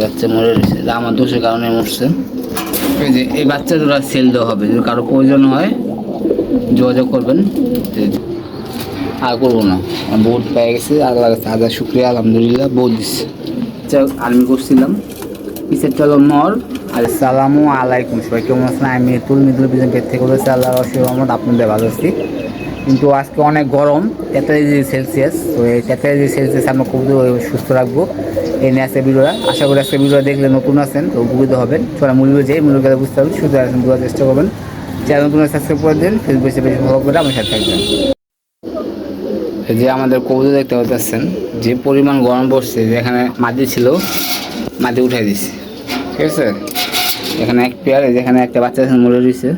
বাচ্চা মরে রয়েছে, আমার দোষের কারণে মরছে। এই যে এই বাচ্চা দুটো সেল দেওয়া হবে, যদি কারো প্রয়োজন হয় যোগাযোগ করবেন। আর করবো না, বোর্ড পেয়ে গেছে, আল্লাহ কাছে হাজার শুক্রিয়া, আলহামদুলিল্লাহ বোর্ড দিচ্ছে। আর্মি করছিলাম, পিসেরটা হলো নর। আর সালামু আলাইকুম, সবাই কেমন আছেন? আমি মিদুল বিজন পেট থেকে বলেছি, আল্লাহর অশেষ রহমত আপনাদের ভালো আছি। কিন্তু আজকে অনেক গরম, 43°C। তো এই 43°C আমরা খুব সুস্থ রাখবো এই নিয়ে আজকে ভিডিওটা। আশা করি আজকে ভিডিওটা দেখলে নতুন আছেন তো উপকৃত হবেন। ছোটা মূল্য যেই মূল্য গেলে বুঝতে পারবেন, সুস্থ আছেন দেওয়ার চেষ্টা করবেন। চ্যানেল নতুন সাবস্ক্রাইব করে দিন, ফেসবুকে বেশি ফলো করে আমার সাথে থাকবেন। যে আমাদের কবুতর দেখতে পাচ্ছেন, যে পরিমাণ গরম পড়ছে, যেখানে মাটি ছিল মাটি উঠাই দিচ্ছে, ঠিক আছে। এখানে এক পেয়ার, যেখানে একটা বাচ্চা মরে রয়েছে,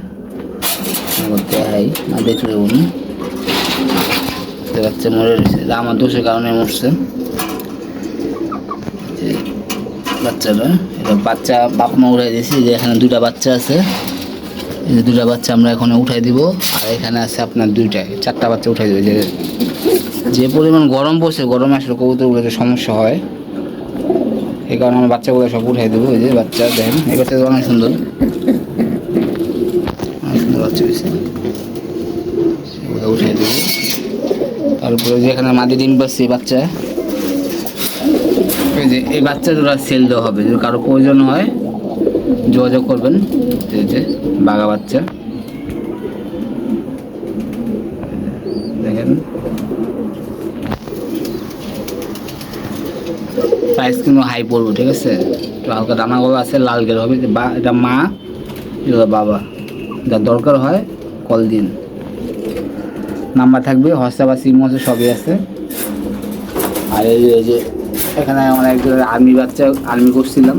দেখলে বাচ্চা মরে রয়েছে, আমার দোষের কারণে মরছে বাচ্চাটা। এটা বাচ্চা বাপ মা উঠাই দিয়েছি, যে এখানে দুটা বাচ্চা আছে, এই যে দুটা বাচ্চা আমরা এখন উঠাই দিব। আর এখানে আছে আপনার চারটা বাচ্চা উঠাই দেবে। যে পরিমাণ গরম পড়ছে, গরমে আসলে কবুতরগুলোতে সমস্যা হয়, এই কারণে আমরা বাচ্চাগুলো সব উঠাই দেবো। এই যে বাচ্চা দেখেন, এই বাচ্চাটা অনেক সুন্দর, অনেক সুন্দর বাচ্চা হয়েছে, এগুলো উঠাই দেবো। তারপরে যেখানে মাদি ডিম পাচ্ছি বাচ্চা, এই যে এই বাচ্চা দুটো সেল দেওয়া হবে, যদি কারো প্রয়োজন হয় যোগাযোগ করবেন। এই যে বাঘা বাচ্চা দেখেন, প্রাইস কিন্তু হাই পড়বো, ঠিক আছে। তো হালকা দানাগুলো আছে, লাল গের হবে। এটা মা, এটা বাবা, যার দরকার হয় কল দিন, নাম্বার থাকবে, হোয়াটসঅ্যাপ আছে, ইমো আছে, সবই আছে। আর এই যে এখানে আমরা একজন আর্মি করছিলাম,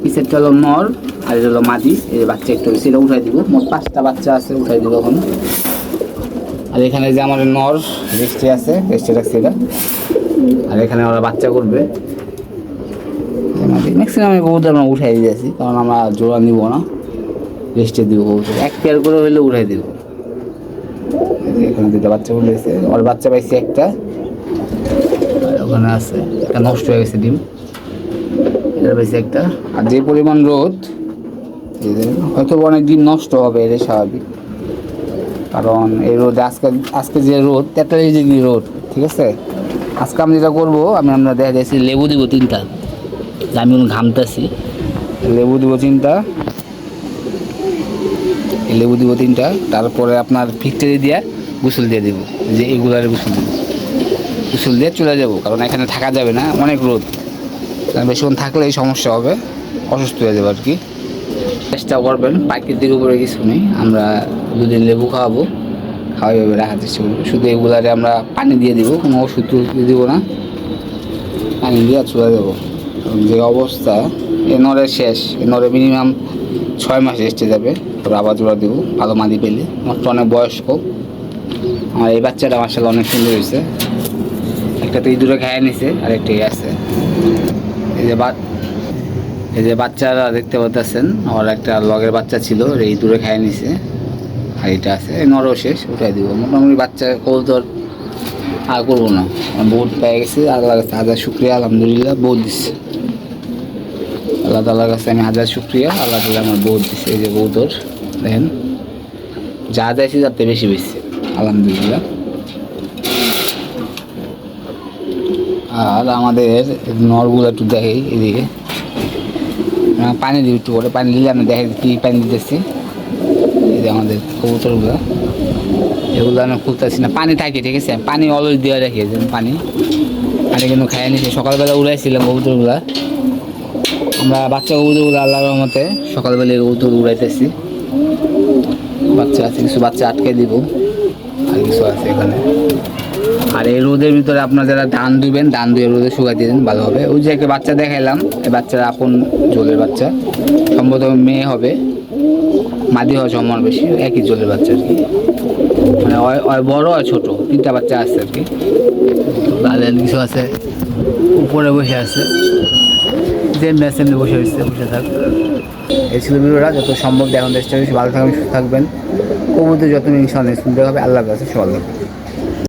পিসেরটা হলো নর আর এটা হলো মাদি। এই বাচ্চা একটু সেটা উঠাই দিব, মোট 5টা বাচ্চা আছে, উঠাই দিব এখন। আর এখানে যে আমাদের নর রেস্টে আছে, রেস্টে রাখছে এটা। আর এখানে ওরা বাচ্চা করবে, ম্যাক্সিমাম কবুতর আমরা উঠাই দিয়েছি, কারণ আমরা জোড়া নিব না, রেস্টে দিব কবুতর, এক পেয়ার করে হলে উঠাই দিব। এখানে দুটো বাচ্চা উঠেছে, ওর বাচ্চা পাইছি একটা, আর ওখানে আছে একটা নষ্ট হয়ে গেছে ডিম, এটা পাইছি একটা। আর যে পরিমাণ রোদ, হয়তো অনেক ডিম নষ্ট হবে, এটাই স্বাভাবিক, কারণ এই রোদ আজকে যে রোদ, 43° রোদ, ঠিক আছে। আজকে আমি যেটা করবো, আমরা দেখা যাচ্ছি লেবু দিব 3টা, আমি ঘামতেছি, লেবু দিব 3টা, লেবু দিব 3টা। তারপরে আপনার ফিক্টারি দিয়ে গোসল দিয়ে দেবো, যে এগুলার গোসল দিয়ে চলে যাবো, কারণ এখানে থাকা যাবে না, অনেক রোদ, বেশিক্ষণ থাকলে এই সমস্যা হবে, অসুস্থ হয়ে যাবে আর কি। চেষ্টা করবেন, প্রাকৃতিক উপরে কিছু নেই, আমরা দুদিন লেবু খাওয়াবো, খাওয়াইভাবে রাখার চেষ্টা করবো। শুধু এগুলারে আমরা পানি দিয়ে দিব, কোনো ওষুধ দিয়ে দিব না, পানি দিয়ে চলে যাবো। যে অবস্থা, এ নরে শেষ, এ নরে মিনিমাম 6 মাস রেস্টে যাবে, তোর আবার জোড়া দেবো ভালো মাদি পেলে। মাত্র অনেক বয়স্ক, আর এই বাচ্চাটা মাশাআল্লাহ অনেক সুন্দর হয়েছে। একটা তো এই দুটো খাইয়ে নিছে, আর একটাই আছে। এই যে বাচ্চারা দেখতে পাচ্ছেন, ওর একটা লগের বাচ্চা ছিল, এই দূরে খাইয়ে নিছে, আর এটা আছে, নরও শেষ, উঠাই দিব। মোটামুটি বাচ্চা কবুতর আর করবো না, বোর্ড পেয়ে গেছে, আল্লাহ কাছে হাজার শুক্রিয়া, আলহামদুলিল্লাহ বোর্ড দিচ্ছে। আল্লাহ তাআলার কাছে আমি হাজার শুক্রিয়া, আল্লাহ তাআলা আমার বোর্ড দিচ্ছে। এই যে কবুতর দেখেন, যা যাইছে তাতে বেশি বেশি, আলহামদুলিল্লাহ। আর আমাদের নরগুলো একটু দেখে, এদিকে পানি দিই একটু করে, পানি দিলে আমি দেখে কী পানি দিতেছি। এই যে আমাদের কবুতরগুলো, এগুলো আমি খুলতেছি না, পানি থাকে, ঠিক আছে, পানি অলওয়েজ দেওয়া রাখি, পানি কিন্তু খাইয়ে নিয়েছি। সকালবেলা উড়াইছিলাম কবুতরগুলো, আমরা বাচ্চা কবুতরগুলো আল্লাহর রহমতে সকালবেলা কবুতর উড়াইতেছি। বাচ্চা আছে, কিছু বাচ্চা আটকে দিব, আর কিছু আছে এখানে। আর এই রোদের ভিতরে আপনার যারা ধান ধুবেন, ধান ধুয়ে রোদে শুকাই দিয়ে দেন, ভালো হবে। ওই যে একটা বাচ্চা দেখাইলাম, এই বাচ্চার আপন জলের বাচ্চা, সম্ভবত মেয়ে হবে, মাদি হওয়ার সম্ভাবনা বেশি, একই জলের বাচ্চা আর কি, মানে বড় আর ছোট 3টা বাচ্চা আছে আর কি। তাহলে কিছু আছে উপরে বসে আছে, যে মেসেমনি বসে থাক। এই ছিল ভিডিওটা, যত সম্ভব দেখানোর চেষ্টা করছি। ভালো থাকবেন, সুস্থ থাকবেন, কবুতর যত ইনশাআল্লাহ শুনতে হবে। আল্লাহর কাছে সবাই।